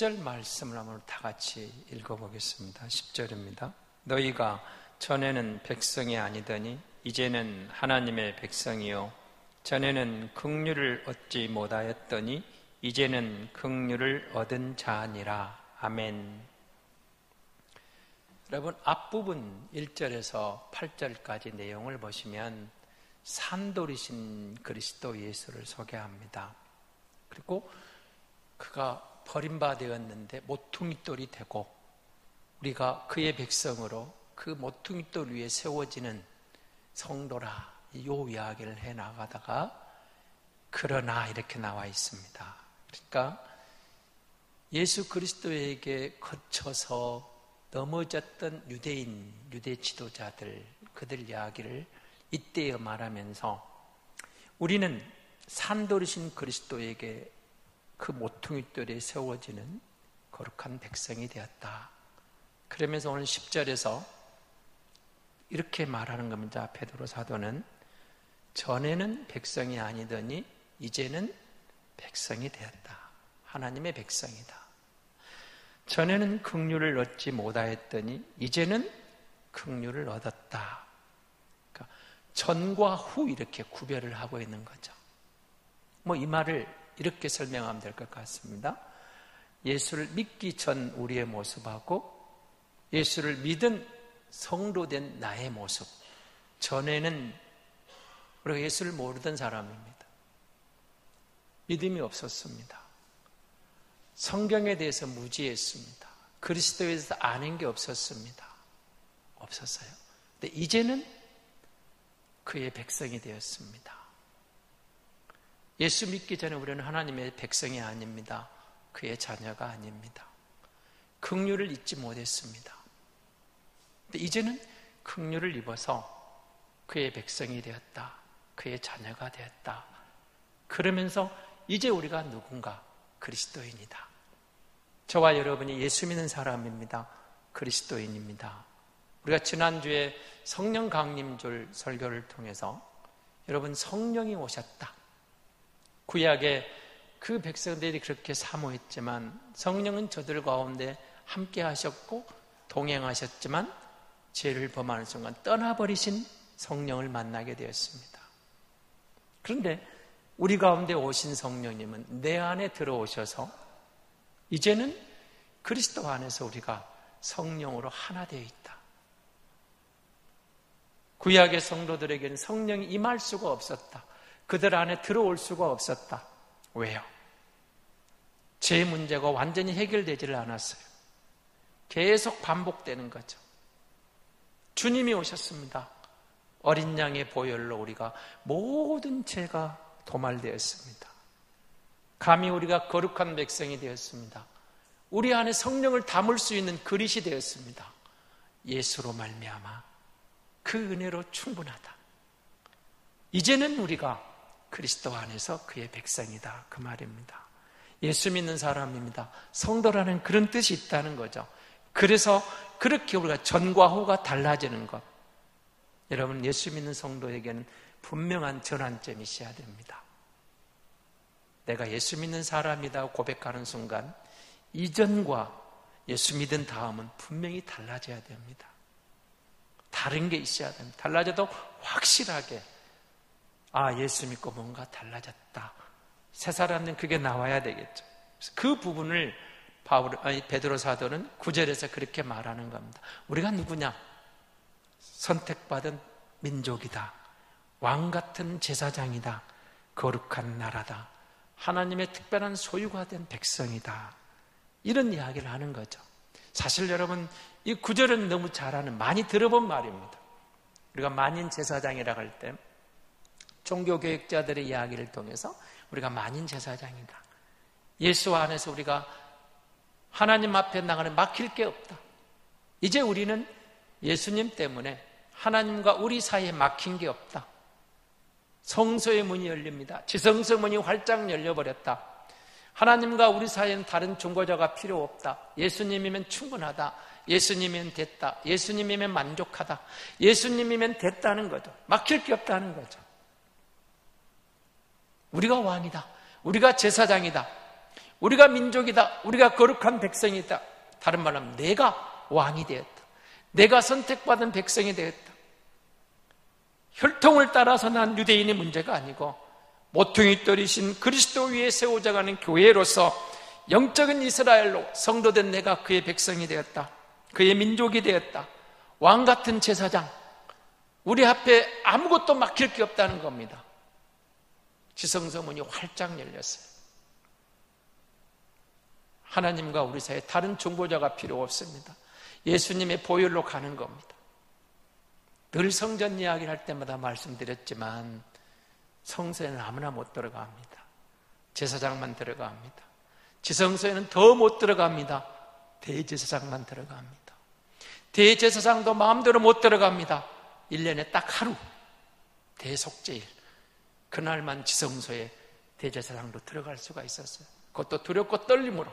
10절 말씀을 한번 다 같이 읽어보겠습니다. 10절입니다. 너희가 전에는 백성이 아니더니 이제는 하나님의 백성이요 전에는 긍휼을 얻지 못하였더니 이제는 긍휼을 얻은 자니라. 아멘. 여러분, 앞부분 1절에서 8절까지 내용을 보시면 산돌이신 그리스도 예수를 소개합니다. 그리고 그가 버림받았는데 모퉁이돌이 되고 우리가 그의 백성으로 그 모퉁이돌 위에 세워지는 성도라, 이 이야기를 해나가다가 그러나 이렇게 나와 있습니다. 그러니까 예수 그리스도에게 거쳐서 넘어졌던 유대인, 유대 지도자들, 그들 이야기를 이때에 말하면서 우리는 산돌이신 그리스도에게 그 모퉁이돌에 세워지는 거룩한 백성이 되었다. 그러면서 오늘 10절에서 이렇게 말하는 겁니다. 베드로 사도는 전에는 백성이 아니더니 이제는 백성이 되었다. 하나님의 백성이다. 전에는 긍휼을 얻지 못하였더니 이제는 긍휼을 얻었다. 그러니까 전과 후 이렇게 구별을 하고 있는 거죠. 이 말을 이렇게 설명하면 될 것 같습니다. 예수를 믿기 전 우리의 모습하고 예수를 믿은 성도된 나의 모습. 전에는 우리가 예수를 모르던 사람입니다. 믿음이 없었습니다. 성경에 대해서 무지했습니다. 그리스도에 대해서 아는 게 없었습니다. 없었어요. 근데 이제는 그의 백성이 되었습니다. 예수 믿기 전에 우리는 하나님의 백성이 아닙니다. 그의 자녀가 아닙니다. 긍휼을 잊지 못했습니다. 근데 이제는 긍휼을 입어서 그의 백성이 되었다. 그의 자녀가 되었다. 그러면서 이제 우리가 누군가? 그리스도인이다. 저와 여러분이 예수 믿는 사람입니다. 그리스도인입니다. 우리가 지난주에 성령 강림절 설교를 통해서 여러분 성령이 오셨다. 구약에 그 백성들이 그렇게 사모했지만 성령은 저들 가운데 함께 하셨고 동행하셨지만 죄를 범하는 순간 떠나버리신 성령을 만나게 되었습니다. 그런데 우리 가운데 오신 성령님은 내 안에 들어오셔서 이제는 그리스도 안에서 우리가 성령으로 하나 되어 있다. 구약의 성도들에게는 성령이 임할 수가 없었다. 그들 안에 들어올 수가 없었다. 왜요? 죄 문제가 완전히 해결되지를 않았어요. 계속 반복되는 거죠. 주님이 오셨습니다. 어린 양의 보혈로 우리가 모든 죄가 도말되었습니다. 감히 우리가 거룩한 백성이 되었습니다. 우리 안에 성령을 담을 수 있는 그릇이 되었습니다. 예수로 말미암아 그 은혜로 충분하다. 이제는 우리가 그리스도 안에서 그의 백성이다. 그 말입니다. 예수 믿는 사람입니다. 성도라는 그런 뜻이 있다는 거죠. 그래서 그렇게 우리가 전과 후가 달라지는 것. 여러분, 예수 믿는 성도에게는 분명한 전환점이 있어야 됩니다. 내가 예수 믿는 사람이다 고백하는 순간 이전과 예수 믿은 다음은 분명히 달라져야 됩니다. 다른 게 있어야 됩니다. 달라져도 확실하게 예수 믿고 뭔가 달라졌다. 새 사람은 그게 나와야 되겠죠. 그래서 그 부분을 베드로 사도는 9절에서 그렇게 말하는 겁니다. 우리가 누구냐? 선택받은 민족이다. 왕 같은 제사장이다. 거룩한 나라다. 하나님의 특별한 소유가 된 백성이다. 이런 이야기를 하는 거죠. 사실 여러분, 이 9절은 너무 잘 아는, 많이 들어본 말입니다. 우리가 만인 제사장이라고 할 때 종교교육자들의 이야기를 통해서 우리가 만인 제사장이다. 예수 안에서 우리가 하나님 앞에 나가는 막힐 게 없다. 이제 우리는 예수님 때문에 하나님과 우리 사이에 막힌 게 없다. 성소의 문이 열립니다. 지성소 문이 활짝 열려버렸다. 하나님과 우리 사이에는 다른 중보자가 필요 없다. 예수님이면 충분하다. 예수님이면 됐다. 예수님이면 만족하다. 예수님이면 됐다는 거죠. 막힐 게 없다는 거죠. 우리가 왕이다. 우리가 제사장이다. 우리가 민족이다. 우리가 거룩한 백성이다. 다른 말로 하면 내가 왕이 되었다. 내가 선택받은 백성이 되었다. 혈통을 따라서 난 유대인의 문제가 아니고 모퉁이 돌이신 그리스도 위에 세워져가는 교회로서 영적인 이스라엘로 성도된 내가 그의 백성이 되었다. 그의 민족이 되었다. 왕 같은 제사장. 우리 앞에 아무것도 막힐 게 없다는 겁니다. 지성소 문이 활짝 열렸어요. 하나님과 우리 사이에 다른 중보자가 필요 없습니다. 예수님의 보혈로 가는 겁니다. 늘 성전 이야기를 할 때마다 말씀드렸지만 성소에는 아무나 못 들어갑니다. 제사장만 들어갑니다. 지성소에는 더 못 들어갑니다. 대제사장만 들어갑니다. 대제사장도 마음대로 못 들어갑니다. 1년에 딱 하루 대속제일 그날만 지성소에 대제사장도 들어갈 수가 있었어요. 그것도 두렵고 떨림으로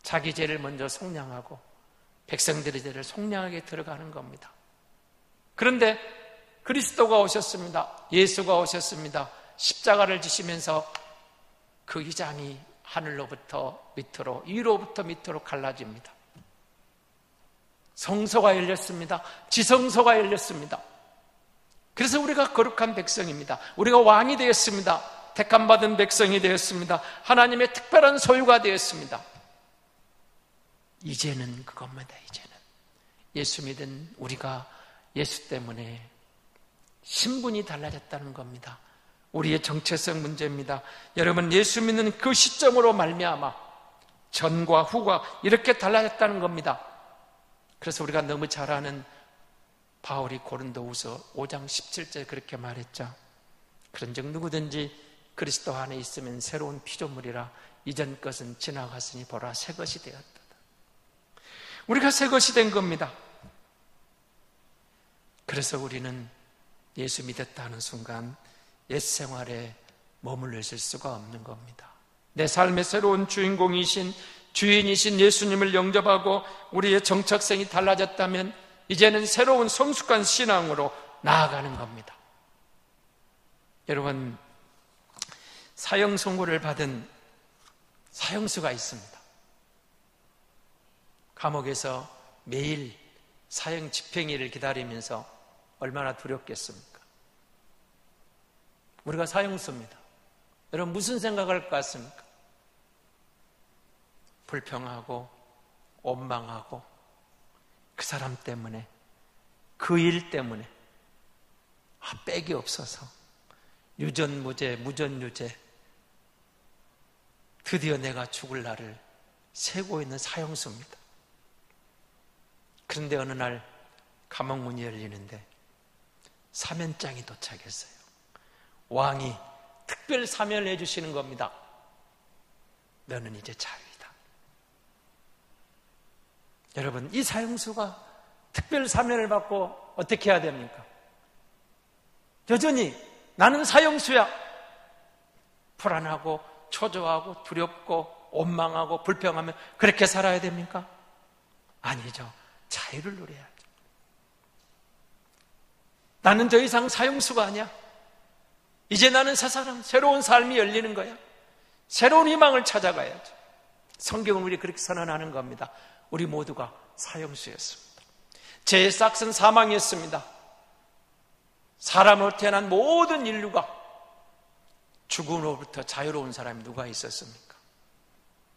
자기 죄를 먼저 속량하고 백성들의 죄를 속량하게 들어가는 겁니다. 그런데 그리스도가 오셨습니다. 예수가 오셨습니다. 십자가를 지시면서 그 휘장이 하늘로부터 밑으로, 위로부터 밑으로 갈라집니다. 성소가 열렸습니다. 지성소가 열렸습니다. 그래서 우리가 거룩한 백성입니다. 우리가 왕이 되었습니다. 택함받은 백성이 되었습니다. 하나님의 특별한 소유가 되었습니다. 이제는 그겁니다. 이제는 예수 믿은 우리가 예수 때문에 신분이 달라졌다는 겁니다. 우리의 정체성 문제입니다. 여러분, 예수 믿는 그 시점으로 말미암아 전과 후가 이렇게 달라졌다는 겁니다. 그래서 우리가 너무 잘 아는 바울이 고린도후서 5장 17절에 그렇게 말했죠. 그런즉 누구든지 그리스도 안에 있으면 새로운 피조물이라 이전 것은 지나갔으니 보라 새 것이 되었다. 우리가 새 것이 된 겁니다. 그래서 우리는 예수 믿었다 하는 순간 옛 생활에 머물러 있을 수가 없는 겁니다. 내 삶의 새로운 주인공이신 주인이신 예수님을 영접하고 우리의 정착성이 달라졌다면 이제는 새로운 성숙한 신앙으로 나아가는 겁니다. 여러분, 사형 선고를 받은 사형수가 있습니다. 감옥에서 매일 사형 집행일을 기다리면서 얼마나 두렵겠습니까? 우리가 사형수입니다. 여러분, 무슨 생각할 것 같습니까? 불평하고 원망하고 그 사람 때문에, 그 일 때문에 빽이 없어서 유전무죄, 무전유죄, 드디어 내가 죽을 날을 세고 있는 사형수입니다. 그런데 어느 날 감옥문이 열리는데 사면장이 도착했어요. 왕이 특별 사면을 해주시는 겁니다. 너는 이제 자유이다. 여러분, 이 사형수가 특별 사면을 받고 어떻게 해야 됩니까? 여전히 나는 사형수야. 불안하고 초조하고 두렵고 원망하고 불평하며 그렇게 살아야 됩니까? 아니죠. 자유를 누려야죠. 나는 더 이상 사형수가 아니야. 이제 나는 새 사람, 새로운 삶이 열리는 거야. 새로운 희망을 찾아가야죠. 성경은 우리 그렇게 선언하는 겁니다. 우리 모두가 사형수였습니다. 죄의 싹은 사망이었습니다. 사람으로 태어난 모든 인류가 죽음으로부터 자유로운 사람이 누가 있었습니까?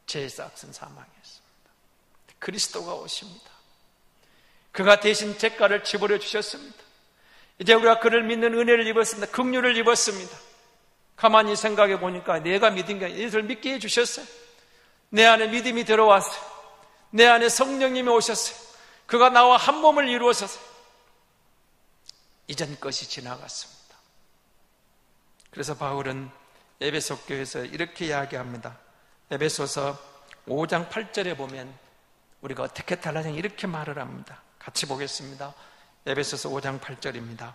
죄의 싹은 사망이었습니다. 그리스도가 오십니다. 그가 대신 죄가를 지불해 주셨습니다. 이제 우리가 그를 믿는 은혜를 입었습니다. 긍휼을 입었습니다. 가만히 생각해 보니까 내가 믿은 게 예수를 믿게 해주셨어요. 내 안에 믿음이 들어왔어요. 내 안에 성령님이 오셨어요. 그가 나와 한 몸을 이루어서요. 이전 것이 지나갔습니다. 그래서 바울은 에베소 교회에서 이렇게 이야기합니다. 에베소서 5장 8절에 보면 우리가 어떻게 달라졌는지 이렇게 말을 합니다. 같이 보겠습니다. 에베소서 5장 8절입니다.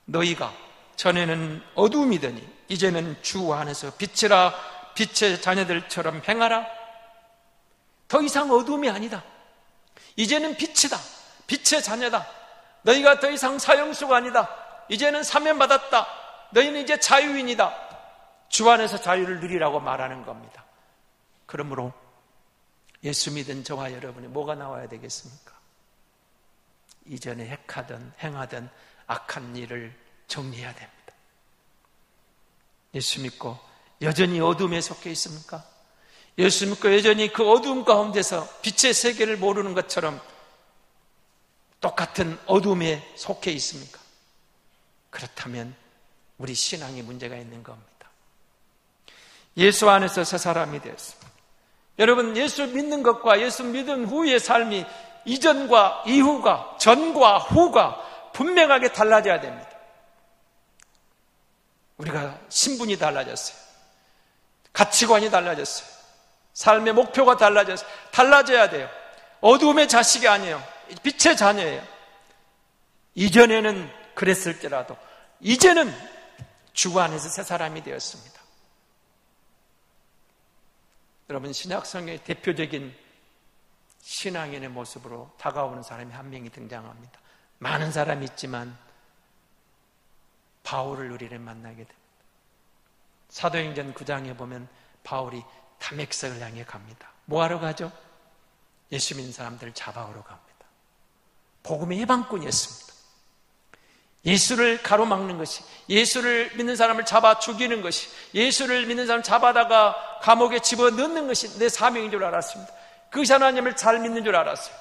너희가 전에는 어두움이더니 이제는 주 안에서 빛이라 빛의 자녀들처럼 행하라. 더 이상 어두움이 아니다. 이제는 빛이다. 빛의 자녀다. 너희가 더 이상 사형수가 아니다. 이제는 사면받았다. 너희는 이제 자유인이다. 주 안에서 자유를 누리라고 말하는 겁니다. 그러므로 예수 믿은 저와 여러분이 뭐가 나와야 되겠습니까? 이전에 행하던 악한 일을 정리해야 됩니다. 예수 믿고 여전히 어둠에 속해 있습니까? 예수 믿고 여전히 그 어둠 가운데서 빛의 세계를 모르는 것처럼 똑같은 어둠에 속해 있습니까? 그렇다면 우리 신앙에 문제가 있는 겁니다. 예수 안에서 새 사람이 되었습니다. 여러분, 예수 믿는 것과 예수 믿은 후의 삶이 이전과 이후가, 전과 후가 분명하게 달라져야 됩니다. 우리가 신분이 달라졌어요. 가치관이 달라졌어요. 삶의 목표가 달라졌어요. 달라져야 돼요. 어두움의 자식이 아니에요. 빛의 자녀예요. 이전에는 그랬을지라도 이제는 주 안에서 새 사람이 되었습니다. 여러분, 신약성의 대표적인 신앙인의 모습으로 다가오는 사람이 한 명이 등장합니다. 많은 사람이 있지만 바울을 우리는 만나게 됩니다. 사도행전 9장에 보면 바울이 다메섹을 향해 갑니다. 뭐하러 가죠? 예수 믿는 사람들을 잡아오러 갑니다. 복음의 해방꾼이었습니다. 예수를 가로막는 것이, 예수를 믿는 사람을 잡아 죽이는 것이, 예수를 믿는 사람을 잡아다가 감옥에 집어넣는 것이 내 사명인 줄 알았습니다. 그것이 하나님을 잘 믿는 줄 알았어요.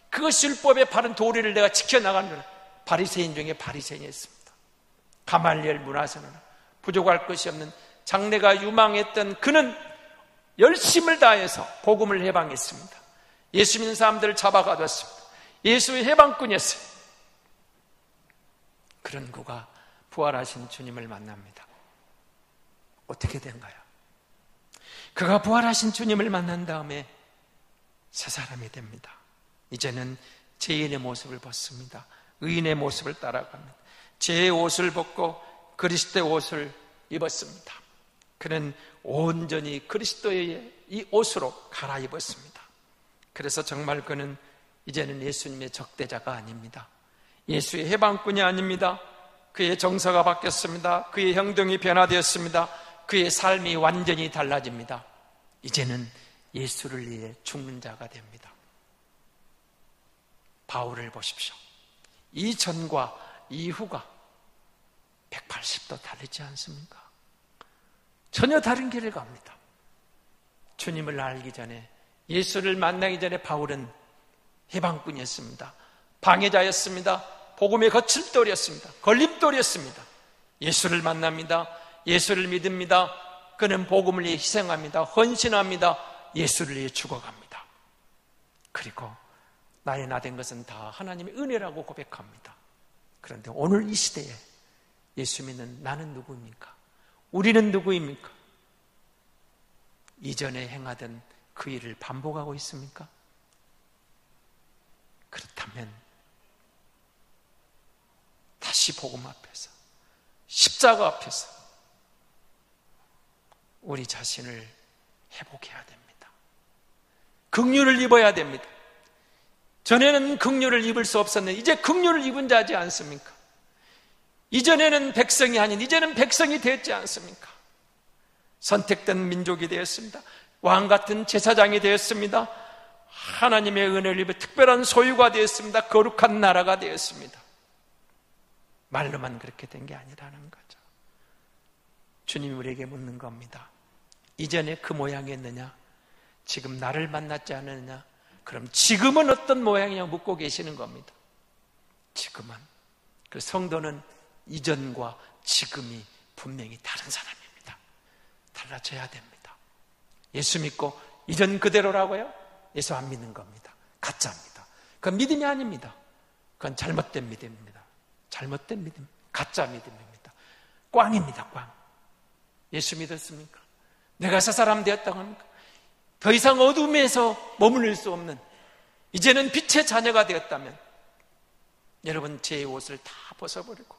그것이 율법의 바른 도리를 내가 지켜나가는 줄 알았어요. 바리새인 중에 바리새인이었습니다. 가말리엘 문화생활, 부족할 것이 없는 장래가 유망했던 그는 열심을 다해서 복음을 해방했습니다. 예수 믿는 사람들을 잡아가뒀습니다. 예수의 해방꾼이었어요. 그런 그가 부활하신 주님을 만납니다. 어떻게 된가요? 그가 부활하신 주님을 만난 다음에 새 사람이 됩니다. 이제는 죄인의 모습을 벗습니다. 의인의 모습을 따라갑니다. 죄의 옷을 벗고 그리스도의 옷을 입었습니다. 그는 온전히 그리스도의 이 옷으로 갈아입었습니다. 그래서 정말 그는 이제는 예수님의 적대자가 아닙니다. 예수의 해방꾼이 아닙니다. 그의 정서가 바뀌었습니다. 그의 행동이 변화되었습니다. 그의 삶이 완전히 달라집니다. 이제는 예수를 위해 죽는 자가 됩니다. 바울을 보십시오. 이전과 이후가 180도 다르지 않습니까? 전혀 다른 길을 갑니다. 주님을 알기 전에, 예수를 만나기 전에 바울은 해방꾼이었습니다. 방해자였습니다. 복음의 거칠돌이었습니다. 걸림돌이었습니다. 예수를 만납니다. 예수를 믿습니다. 그는 복음을 위해 희생합니다. 헌신합니다. 예수를 위해 죽어갑니다. 그리고 나의 나 된 것은 다 하나님의 은혜라고 고백합니다. 그런데 오늘 이 시대에 예수 믿는 나는 누구입니까? 우리는 누구입니까? 이전에 행하던 그 일을 반복하고 있습니까? 그렇다면 다시 복음 앞에서, 십자가 앞에서 우리 자신을 회복해야 됩니다. 긍휼을 입어야 됩니다. 전에는 긍휼을 입을 수 없었는데 이제 긍휼을 입은 자지 않습니까? 이전에는 백성이 아닌 이제는 백성이 되었지 않습니까? 선택된 민족이 되었습니다. 왕 같은 제사장이 되었습니다. 하나님의 은혜를 입어 특별한 소유가 되었습니다. 거룩한 나라가 되었습니다. 말로만 그렇게 된 게 아니라는 거죠. 주님이 우리에게 묻는 겁니다. 이전에 그 모양이었느냐? 지금 나를 만났지 않느냐? 그럼 지금은 어떤 모양이냐 묻고 계시는 겁니다. 지금은. 그 성도는 이전과 지금이 분명히 다른 사람입니다. 달라져야 됩니다. 예수 믿고 이전 그대로라고요? 예수 안 믿는 겁니다. 가짜입니다. 그건 믿음이 아닙니다. 그건 잘못된 믿음입니다. 잘못된 믿음, 가짜 믿음입니다. 꽝입니다. 꽝. 예수 믿었습니까? 내가 새 사람 되었다고 합니까? 더 이상 어둠에서 머무를 수 없는, 이제는 빛의 자녀가 되었다면 여러분, 제 옷을 다 벗어버리고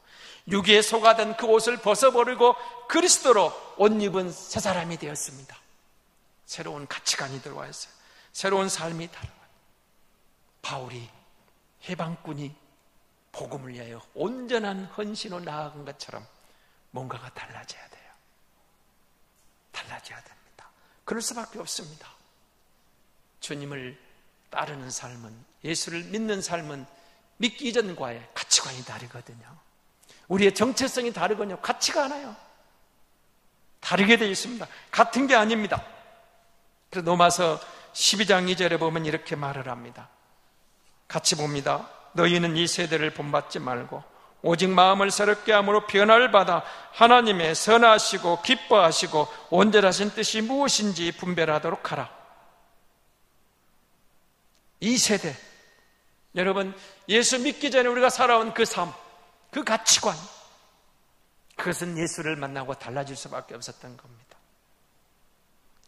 육에 속하던 그 옷을 벗어버리고 그리스도로 옷 입은 새 사람이 되었습니다. 새로운 가치관이 들어와 있어요. 새로운 삶이 달라요. 바울이, 해방꾼이 복음을 위하여 온전한 헌신으로 나아간 것처럼 뭔가가 달라져야 돼요. 달라져야 됩니다. 그럴 수밖에 없습니다. 주님을 따르는 삶은, 예수를 믿는 삶은 믿기 이전과의 가치관이 다르거든요. 우리의 정체성이 다르거든요. 같지가 않아요. 다르게 되어 있습니다. 같은 게 아닙니다. 그래서 로마서 12장 2절에 보면 이렇게 말을 합니다. 같이 봅니다. 너희는 이 세대를 본받지 말고 오직 마음을 새롭게 함으로 변화를 받아 하나님의 선하시고 기뻐하시고 온전하신 뜻이 무엇인지 분별하도록 하라. 이 세대, 여러분, 예수 믿기 전에 우리가 살아온 그 삶, 그 가치관, 그것은 예수를 만나고 달라질 수밖에 없었던 겁니다.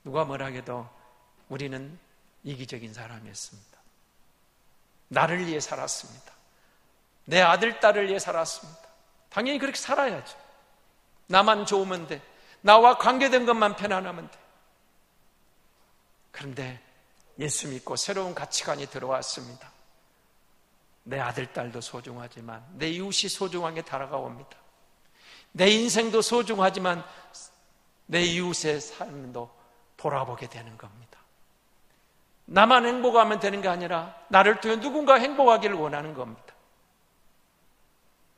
누가 뭐라 해도 우리는 이기적인 사람이었습니다. 나를 위해 살았습니다. 내 아들, 딸을 위해 살았습니다. 당연히 그렇게 살아야죠. 나만 좋으면 돼. 나와 관계된 것만 편안하면 돼. 그런데 예수 믿고 새로운 가치관이 들어왔습니다. 내 아들, 딸도 소중하지만 내 이웃이 소중한 게 다가옵니다. 내 인생도 소중하지만 내 이웃의 삶도 돌아보게 되는 겁니다. 나만 행복하면 되는 게 아니라 나를 통해 누군가 행복하기를 원하는 겁니다.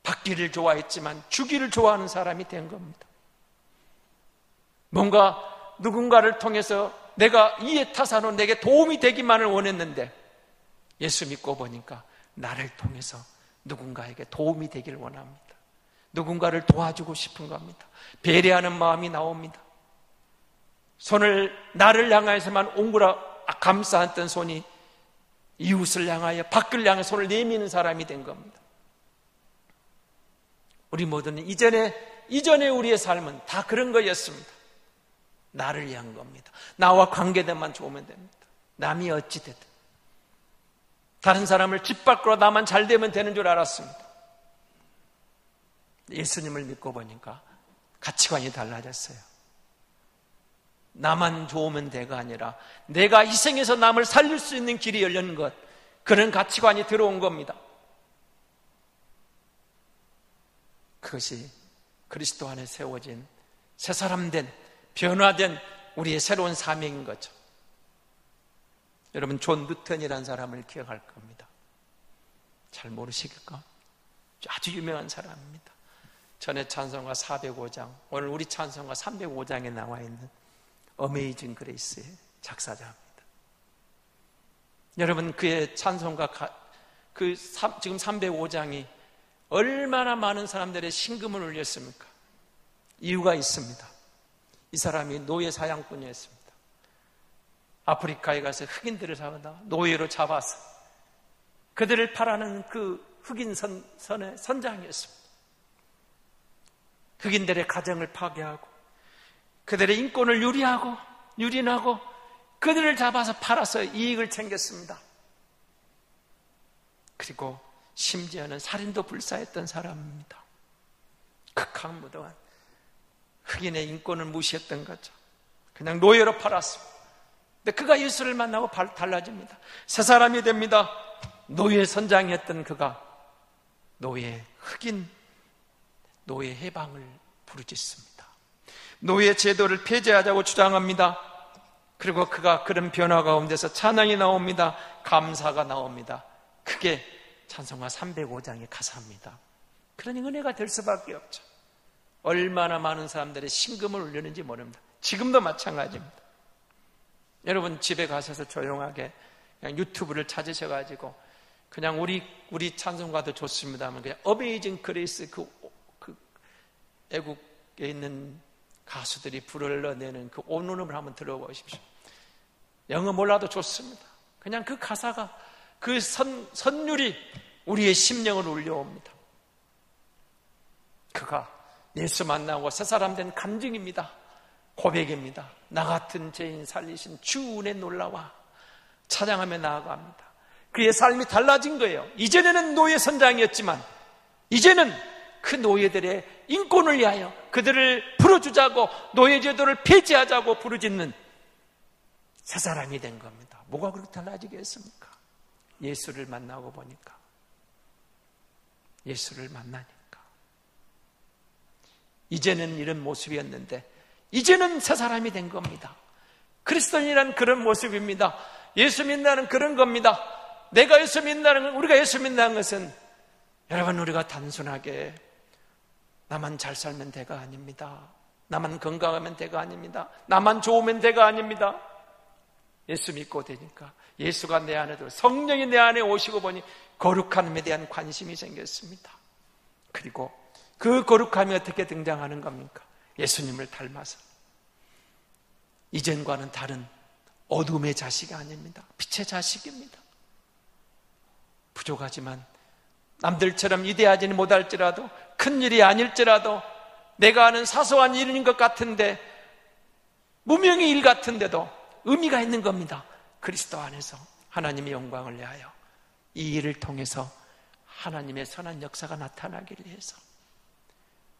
받기를 좋아했지만 주기를 좋아하는 사람이 된 겁니다. 뭔가 누군가를 통해서 내가 이해 타산으로 내게 도움이 되기만을 원했는데 예수 믿고 보니까 나를 통해서 누군가에게 도움이 되기를 원합니다. 누군가를 도와주고 싶은 겁니다. 배려하는 마음이 나옵니다. 손을 나를 향해서만 감싸안던 손이 이웃을 향하여 밖을 향해 손을 내미는 사람이 된 겁니다. 우리 모두는 이전에 우리의 삶은 다 그런 거였습니다. 나를 위한 겁니다. 나와 관계된만 좋으면 됩니다. 남이 어찌되든 다른 사람을 집 밖으로 나만 잘 되면 되는 줄 알았습니다. 예수님을 믿고 보니까 가치관이 달라졌어요. 나만 좋으면 돼가 아니라 내가 희생해서 남을 살릴 수 있는 길이 열리는 것, 그런 가치관이 들어온 겁니다. 그것이 그리스도 안에 세워진 새 사람 된, 변화된 우리의 새로운 사명인 거죠. 여러분, 존 뉴턴이라는 사람을 기억할 겁니다. 잘 모르시겠까? 아주 유명한 사람입니다. 전에 찬송가 405장, 오늘 우리 찬송가 305장에 나와 있는 어메이징 그레이스의 작사자입니다. 여러분, 그의 찬송가 지금 305장이 얼마나 많은 사람들의 심금을 울렸습니까? 이유가 있습니다. 이 사람이 노예 사냥꾼이었습니다. 아프리카에 가서 흑인들을 잡아다 노예로 잡아서 그들을 팔아는 그 흑인 선의 선장이었습니다. 흑인들의 가정을 파괴하고 그들의 인권을 유린하고 그들을 잡아서 팔아서 이익을 챙겼습니다. 그리고 심지어는 살인도 불사했던 사람입니다. 극악무도한 흑인의 인권을 무시했던 거죠. 그냥 노예로 팔았습니다. 근데 그가 예수를 만나고 달라집니다. 새 사람이 됩니다. 노예 선장이었던 그가 흑인 노예 해방을 부르짖습니다. 노예 제도를 폐지하자고 주장합니다. 그리고 그가 그런 변화 가운데서 찬양이 나옵니다. 감사가 나옵니다. 그게 찬송가 305장의 가사입니다. 그러니 은혜가 될 수밖에 없죠. 얼마나 많은 사람들의 심금을 울리는지 모릅니다. 지금도 마찬가지입니다. 여러분, 집에 가셔서 조용하게 그냥 유튜브를 찾으셔가지고 그냥 우리 찬송가도 좋습니다만 그냥 어메이징 그레이스 그 애국에 있는 가수들이 불러내는 그 온음을 한번 들어보십시오. 영어 몰라도 좋습니다. 그냥 그 가사가, 그 선율이 우리의 심령을 울려옵니다. 그가 예수 만나고 새 사람 된 간증입니다. 고백입니다. 나 같은 죄인 살리신 주 은혜 놀라와 찬양하며 나아갑니다. 그의 삶이 달라진 거예요. 이전에는 노예 선장이었지만 이제는 그 노예들의 인권을 위하여 그들을 풀어주자고 노예 제도를 폐지하자고 부르짖는 새 사람이 된 겁니다. 뭐가 그렇게 달라지겠습니까? 예수를 만나고 보니까, 예수를 만나니까. 이제는 이런 모습이었는데 이제는 새 사람이 된 겁니다. 그리스도인이란 그런 모습입니다. 예수 믿는다는 그런 겁니다. 내가 예수 믿는다는, 우리가 예수 믿는다는 것은 여러분, 우리가 단순하게 나만 잘 살면 대가 아닙니다. 나만 건강하면 대가 아닙니다. 나만 좋으면 대가 아닙니다. 예수 믿고 되니까 예수가 내 안에 들어 성령이 내 안에 오시고 보니 거룩함에 대한 관심이 생겼습니다. 그리고 그 거룩함이 어떻게 등장하는 겁니까? 예수님을 닮아서 이전과는 다른 어둠의 자식이 아닙니다. 빛의 자식입니다. 부족하지만 남들처럼 위대하지는 못할지라도, 큰 일이 아닐지라도, 내가 아는 사소한 일인 것 같은데, 무명의 일 같은데도 의미가 있는 겁니다. 그리스도 안에서 하나님의 영광을 내하여 이 일을 통해서 하나님의 선한 역사가 나타나기를 위해서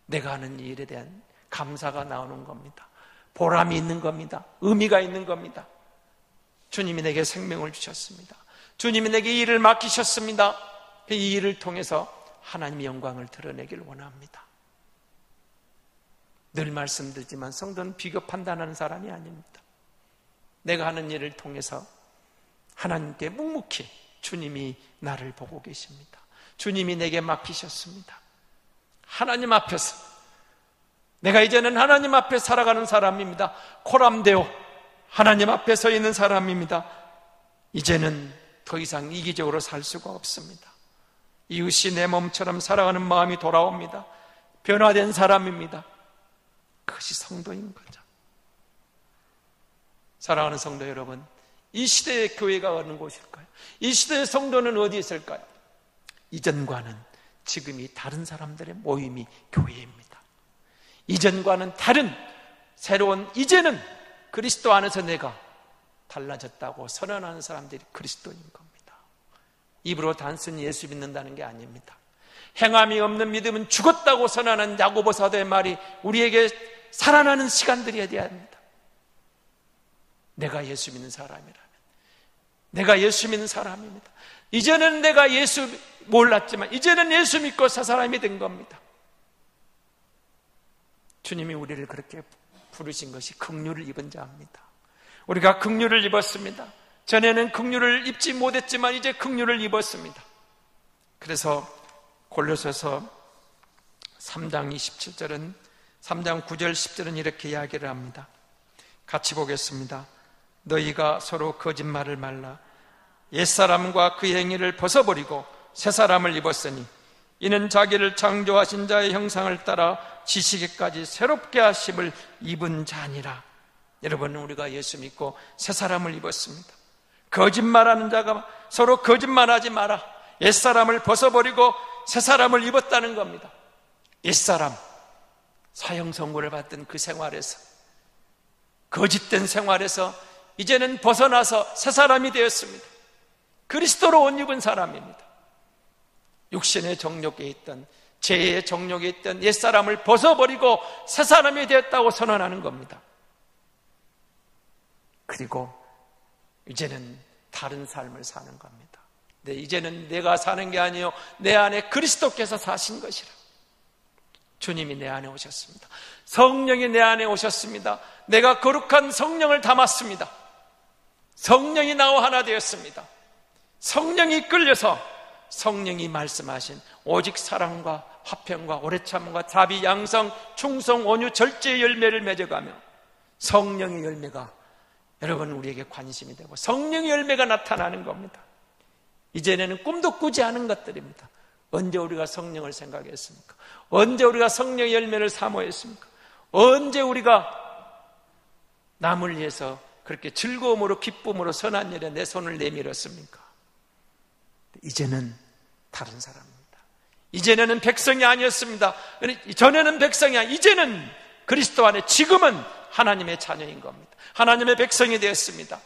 내가 하는 이 일에 대한 감사가 나오는 겁니다. 보람이 있는 겁니다. 의미가 있는 겁니다. 주님이 내게 생명을 주셨습니다. 주님이 내게 이 일을 맡기셨습니다. 이 일을 통해서 하나님의 영광을 드러내기를 원합니다. 늘 말씀드리지만 성도는 비교 판단하는 사람이 아닙니다. 내가 하는 일을 통해서 하나님께 묵묵히 주님이 나를 보고 계십니다. 주님이 내게 맡기셨습니다. 하나님 앞에서 내가 이제는 하나님 앞에 살아가는 사람입니다. 코람데오 하나님 앞에 서 있는 사람입니다. 이제는 더 이상 이기적으로 살 수가 없습니다. 이웃이 내 몸처럼 살아가는 마음이 돌아옵니다. 변화된 사람입니다. 그것이 성도인 거죠. 사랑하는 성도 여러분, 이 시대의 교회가 어느 곳일까요? 이 시대의 성도는 어디 있을까요? 이전과는 지금이 다른 사람들의 모임이 교회입니다. 이전과는 다른 새로운, 이제는 그리스도 안에서 내가 달라졌다고 선언하는 사람들이 그리스도인 겁니다. 입으로 단순히 예수 믿는다는 게 아닙니다. 행함이 없는 믿음은 죽었다고 선언한 야고보 사도의 말이 우리에게 살아나는 시간들이어야 합니다. 내가 예수 믿는 사람이라면, 내가 예수 믿는 사람입니다. 이제는 내가 예수 몰랐지만 이제는 예수 믿고 사 사람이 된 겁니다. 주님이 우리를 그렇게 부르신 것이 긍휼을 입은 자입니다. 우리가 긍휼을 입었습니다. 전에는 긍휼을 입지 못했지만 이제 긍휼을 입었습니다. 그래서 골로새서 3장 27절은 3장 9절 10절은 이렇게 이야기를 합니다. 같이 보겠습니다. 너희가 서로 거짓말을 말라. 옛사람과 그 행위를 벗어버리고 새사람을 입었으니 이는 자기를 창조하신 자의 형상을 따라 지식에까지 새롭게 하심을 입은 자니라. 여러분, 우리가 예수 믿고 새사람을 입었습니다. 거짓말하는 자가 서로 거짓말하지 마라. 옛사람을 벗어버리고 새사람을 입었다는 겁니다. 옛사람, 사형 선고를 받던 그 생활에서, 거짓된 생활에서 이제는 벗어나서 새사람이 되었습니다. 그리스도로 옷 입은 사람입니다. 육신의 정욕에 있던, 죄의 정욕에 있던 옛사람을 벗어버리고 새사람이 되었다고 선언하는 겁니다. 그리고 이제는 다른 삶을 사는 겁니다. 네, 이제는 내가 사는 게 아니요 내 안에 그리스도께서 사신 것이라. 주님이 내 안에 오셨습니다. 성령이 내 안에 오셨습니다. 내가 거룩한 성령을 담았습니다. 성령이 나와 하나 되었습니다. 성령이 이끌려서 성령이 말씀하신 오직 사랑과 화평과 오래 참음과 자비, 양성, 충성, 온유, 절제의 열매를 맺어가며 성령의 열매가 여러분 우리에게 관심이 되고 성령의 열매가 나타나는 겁니다. 이제는 꿈도 꾸지 않은 것들입니다. 언제 우리가 성령을 생각했습니까? 언제 우리가 성령의 열매를 사모했습니까? 언제 우리가 남을 위해서 그렇게 즐거움으로 기쁨으로 선한 일에 내 손을 내밀었습니까? 이제는 다른 사람입니다. 이제는 백성이 아니었습니다. 전에는 백성이 아니, 이제는 그리스도 안에 지금은 하나님의 자녀인 겁니다. 하나님의 백성이 되었습니다.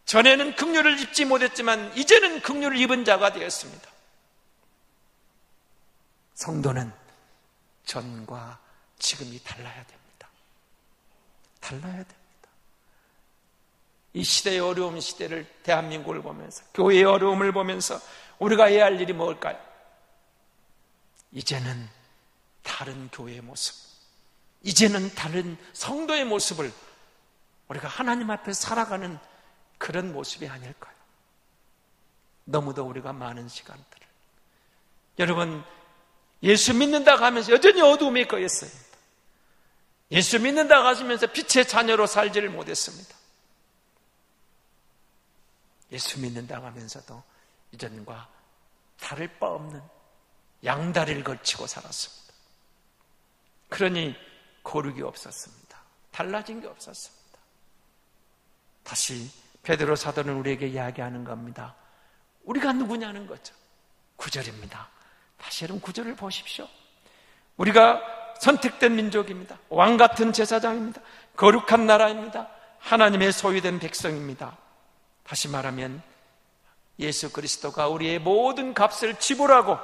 전에는 긍휼을 입지 못했지만 이제는 긍휼을 입은 자가 되었습니다. 성도는 전과 지금이 달라야 됩니다. 달라야 됩니다. 이 시대의 어려움 시대를, 대한민국을 보면서, 교회의 어려움을 보면서 우리가 해야 할 일이 뭘까요? 이제는 다른 교회의 모습, 이제는 다른 성도의 모습을 우리가 하나님 앞에 살아가는 그런 모습이 아닐까요? 너무도 우리가 많은 시간들을, 여러분, 예수 믿는다고 하면서 여전히 어두움에 꺼였습니다. 예수 믿는다고 하시면서 빛의 자녀로 살지를 못했습니다. 예수 믿는다고 하면서도 이전과 다를 바 없는 양다리를 걸치고 살았습니다. 그러니 고르기 없었습니다. 달라진 게 없었습니다. 다시 베드로 사도는 우리에게 이야기하는 겁니다. 우리가 누구냐는 거죠. 9절입니다. 다시 여러분 9절을 보십시오. 우리가 선택된 민족입니다. 왕같은 제사장입니다. 거룩한 나라입니다. 하나님의 소유된 백성입니다. 다시 말하면 예수 그리스도가 우리의 모든 값을 지불하고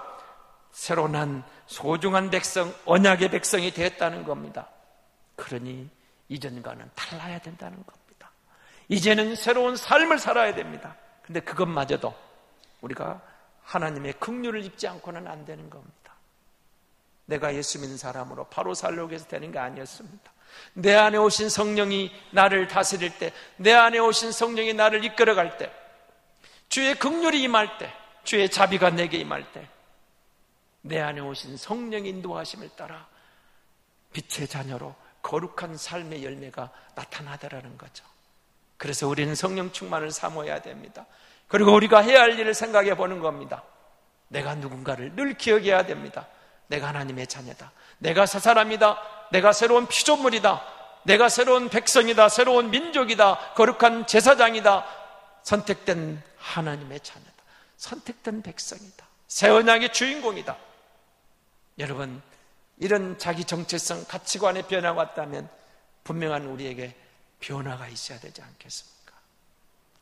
새로 난 소중한 백성, 언약의 백성이 되었다는 겁니다. 그러니 이전과는 달라야 된다는 겁니다. 이제는 새로운 삶을 살아야 됩니다. 근데 그것마저도 우리가 하나님의 긍휼을 입지 않고는 안 되는 겁니다. 내가 예수 믿는 사람으로 바로 살려고 해서 되는 게 아니었습니다. 내 안에 오신 성령이 나를 다스릴 때, 내 안에 오신 성령이 나를 이끌어갈 때, 주의 긍휼이 임할 때, 주의 자비가 내게 임할 때, 내 안에 오신 성령의 인도하심을 따라 빛의 자녀로 거룩한 삶의 열매가 나타나더라는 거죠. 그래서 우리는 성령 충만을 사모해야 됩니다. 그리고 우리가 해야 할 일을 생각해 보는 겁니다. 내가 누군가를 늘 기억해야 됩니다. 내가 하나님의 자녀다. 내가 새 사람이다. 내가 새로운 피조물이다. 내가 새로운 백성이다. 새로운 민족이다. 거룩한 제사장이다. 선택된 하나님의 자녀다. 선택된 백성이다. 새 언약의 주인공이다. 여러분, 이런 자기 정체성, 가치관의 변화가 왔다면 분명한 우리에게 변화가 있어야 되지 않겠습니까?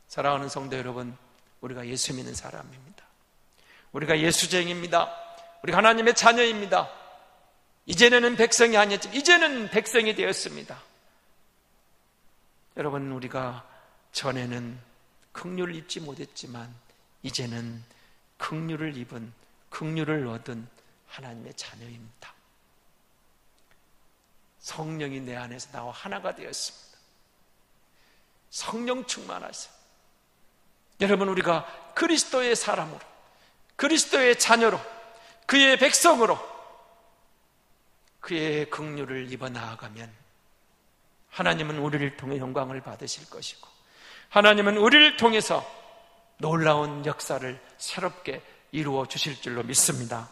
사랑하는 성도 여러분, 우리가 예수 믿는 사람입니다. 우리가 예수쟁입니다. 우리가 하나님의 자녀입니다. 이제는 백성이 아니었지만 이제는 백성이 되었습니다. 여러분, 우리가 전에는 긍휼을 입지 못했지만 이제는 긍휼을 입은, 긍휼을 얻은 하나님의 자녀입니다. 성령이 내 안에서 나와 하나가 되었습니다. 성령 충만하세요. 여러분, 우리가 그리스도의 사람으로, 그리스도의 자녀로, 그의 백성으로 그의 긍휼을 입어 나아가면 하나님은 우리를 통해 영광을 받으실 것이고, 하나님은 우리를 통해서 놀라운 역사를 새롭게 이루어 주실 줄로 믿습니다.